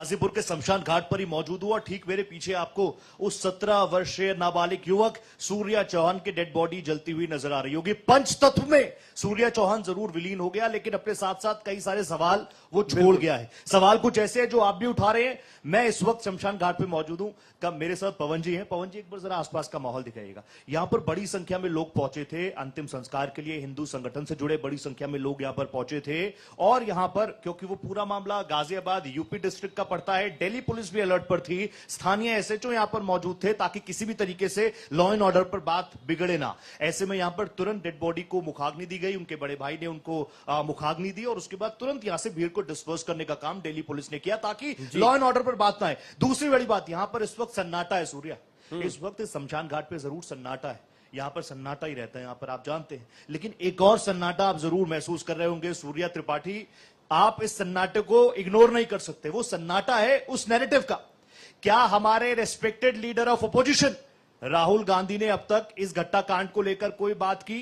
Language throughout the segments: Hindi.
गाजीपुर के शमशान घाट पर ही मौजूद हुआ। ठीक मेरे पीछे आपको उस 17 वर्षीय नाबालिग युवक सूर्या चौहान की डेड बॉडी जलती हुई नजर आ रही होगी। पंचतत्व में सूर्या चौहान जरूर विलीन हो गया, लेकिन अपने साथ साथ कई सारे सवाल वो छोड़ गया है। सवाल कुछ ऐसे हैं जो आप भी उठा रहे हैं। मैं इस वक्त शमशान घाट पे मौजूद हूं। कब मेरे साथ पवन जी हैं। पवन जी, एक बार जरा आसपास का माहौल दिखाइएगा। यहां पर बड़ी संख्या में लोग पहुंचे थे अंतिम संस्कार के लिए। हिंदू संगठन से जुड़े बड़ी संख्या में लोग यहां पर पहुंचे थे, और यहां पर क्योंकि वो पूरा मामला गाजियाबाद यूपी डिस्ट्रिक्ट का पड़ता है, दिल्ली पुलिस भी अलर्ट पर थी। स्थानीय एसएचओ यहां पर मौजूद थे ताकि किसी भी तरीके से लॉ एंड ऑर्डर पर बात बिगड़े ना। ऐसे में यहां पर तुरंत डेड बॉडी को मुखाग्नि दी गई। उनके बड़े भाई ने उनको मुखाग्नि दी और उसके बाद तुरंत यहां से भीड़ को डिस्पर्स करने का काम दिल्ली पुलिस ने किया ताकि लॉ एंड ऑर्डर पर बात ना आए। दूसरी बड़ी बात, यहां पर इस वक्त सन्नाटा है। सूर्या, इस वक्त शमशान घाट पे जरूर सन्नाटा है। यहां पर सन्नाटा ही रहता है, यहां पर आप जानते हैं। लेकिन एक और सन्नाटा आप जरूर महसूस कर रहे होंगे। सूर्या त्रिपाठी, आप इस सन्नाटे को इग्नोर नहीं कर सकते। वो सन्नाटा है उस नैरेटिव का। क्या हमारे respected leader of opposition Rahul Gandhi ने अब तक इस घटना कांड को लेकर कोई बात की?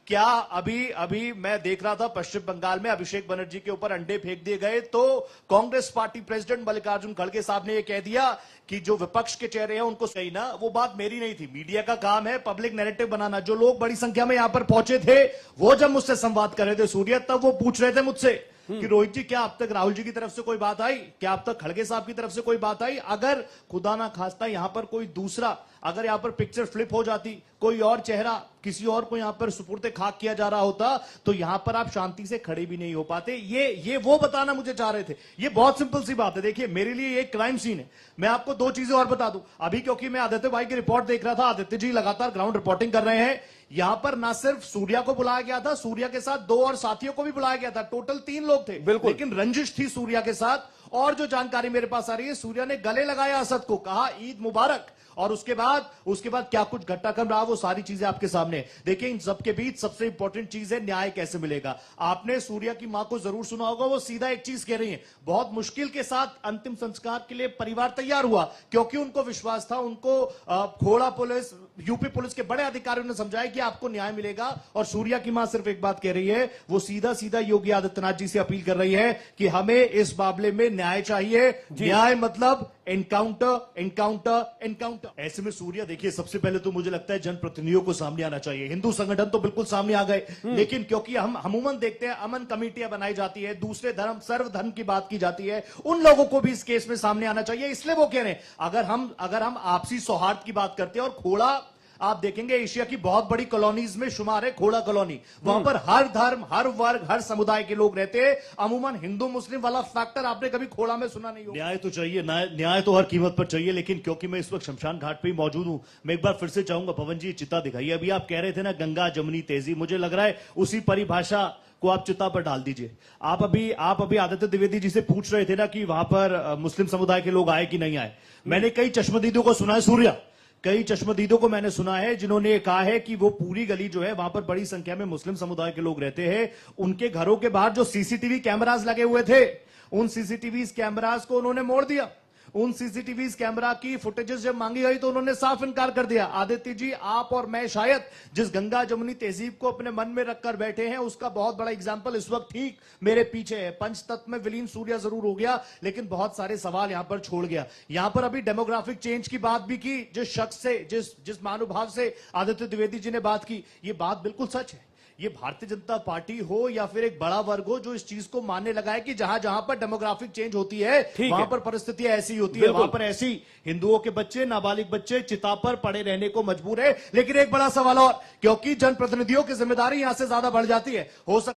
क्या अभी मैं देख रहा था पश्चिम बंगाल में अभिषेक बनर्जी के ऊपर अंडे फेंक दिए गए, तो कांग्रेस पार्टी प्रेसिडेंट मल्लिकार्जुन खड़गे साहब ने यह कह दिया कि जो विपक्ष के चेहरे हैं उनको सही ना। वो बात मेरी नहीं थी, मीडिया का काम है पब्लिक नैरेटिव बनाना। जो लोग बड़ी संख्या में यहां पर पहुंचे थे वो जब मुझसे संवाद कर रहे थे सूर्या, तब वो पूछ रहे थे मुझसे कि रोहित जी, क्या अब तक राहुल जी की तरफ से कोई बात आई? क्या अब तक खड़गे साहब की तरफ से कोई बात आई? अगर खुदा ना खास्ता यहां पर कोई दूसरा, अगर यहां पर पिक्चर फ्लिप हो जाती, कोई और चेहरा किसी और को यहां पर सुपुर्दे खाक किया जा रहा होता, तो यहां पर आप शांति से खड़े भी नहीं हो पाते। ये वो बताना मुझे चाह रहे थे। ये बहुत सिंपल सी बात है। देखिए, मेरे लिए ये क्राइम सीन है। मैं आपको दो चीजें और बता दूं। अभी क्योंकि मैं आदित्य भाई की रिपोर्ट देख रहा था, आदित्य जी लगातार ग्राउंड रिपोर्टिंग कर रहे हैं। यहां पर ना सिर्फ सूर्या को बुलाया गया था, सूर्या के साथ दो और साथियों को भी बुलाया गया था। टोटल 3 लोग थे, लेकिन रंजिश थी सूर्या के साथ। और जो जानकारी मेरे पास आ रही है, सूर्या ने गले लगाया असद को, कहा ईद मुबारक। और उसके बाद क्या कुछ घटनाक्रम रहा, वो सारी चीजें आपके सामने। देखिए, इन सबके बीच सबसे इंपॉर्टेंट चीज है न्याय कैसे मिलेगा। आपने सूर्या की मां को जरूर सुना होगा, वो सीधा एक चीज कह रही है, बहुत मुश्किल के साथ अंतिम संस्कार के लिए परिवार तैयार हुआ, क्योंकि उनको विश्वास था, उनको खोड़ा पुलिस, यूपी पुलिस के बड़े अधिकारियों ने समझाया कि आपको न्याय मिलेगा। और सूर्या की मां सिर्फ एक बात कह रही है, वो सीधा सीधा योगी आदित्यनाथ जी से अपील कर रही है कि हमें इस मामले में न्याय चाहिए। न्याय मतलब एनकाउंटर, एनकाउंटर, एनकाउंटर। ऐसे में सूर्या, देखिए, सबसे पहले तो मुझे लगता है जनप्रतिनिधियों को सामने आना चाहिए। हिंदू संगठन तो बिल्कुल सामने आ गए, लेकिन क्योंकि हम अमूमन देखते हैं अमन कमेटियां बनाई जाती है, दूसरे धर्म, सर्वधर्म की बात की जाती है, उन लोगों को भी इस केस में सामने आना चाहिए। इसलिए वो कह रहे हैं, अगर हम आपसी सौहार्द की बात करते हैं, और खोड़ा आप देखेंगे एशिया की बहुत बड़ी कॉलोनीज में शुमार है खोड़ा कॉलोनी। वहां पर हर धर्म, हर वर्ग, हर समुदाय के लोग रहते हैं। अमूमन हिंदू मुस्लिम वाला फैक्टर आपने कभी खोड़ा में सुना नहीं होगा। न्याय तो चाहिए, न्याय तो हर कीमत पर चाहिए। लेकिन क्योंकि मैं इस वक्त शमशान घाट पे ही मौजूद हूं, मैं एक बार फिर से चाहूंगा, पवन जी चिता दिखाइए। अभी आप कह रहे थे ना, गंगा जमुनी तेजी, मुझे लग रहा है उसी परिभाषा को आप चिता पर डाल दीजिए। आप अभी आदित्य द्विवेदी जी से पूछ रहे थे ना कि वहां पर मुस्लिम समुदाय के लोग आए कि नहीं आए। मैंने कई चश्मदीदों को सुना है सूर्या, कई चश्मदीदों को मैंने सुना है जिन्होंने कहा है कि वो पूरी गली जो है, वहां पर बड़ी संख्या में मुस्लिम समुदाय के लोग रहते हैं। उनके घरों के बाहर जो सीसीटीवी कैमरास लगे हुए थे, उन सीसीटीवी कैमरास को उन्होंने मोड़ दिया। उन सीसीटीवी कैमरा की फुटेजेस जब मांगी गई तो उन्होंने साफ इनकार कर दिया। आदित्य जी, आप और मैं शायद जिस गंगा जमुनी तहजीब को अपने मन में रखकर बैठे हैं, उसका बहुत बड़ा एग्जाम्पल इस वक्त ठीक मेरे पीछे है। पंचतत्व में विलीन सूर्या जरूर हो गया, लेकिन बहुत सारे सवाल यहां पर छोड़ गया। यहां पर अभी डेमोग्राफिक चेंज की बात भी की, जिस शख्स से, जिस महानुभाव से आदित्य द्विवेदी जी ने बात की, ये बात बिल्कुल सच है। ये भारतीय जनता पार्टी हो या फिर एक बड़ा वर्ग हो जो इस चीज को मानने लगा है कि जहां जहां पर डेमोग्राफिक चेंज होती है, वहां पर परिस्थितियां ऐसी होती है, वहां पर ऐसी हिंदुओं के बच्चे, नाबालिग बच्चे चिता पर पड़े रहने को मजबूर है। लेकिन एक बड़ा सवाल और, क्योंकि जनप्रतिनिधियों की जिम्मेदारी यहां से ज्यादा बढ़ जाती है, हो सकता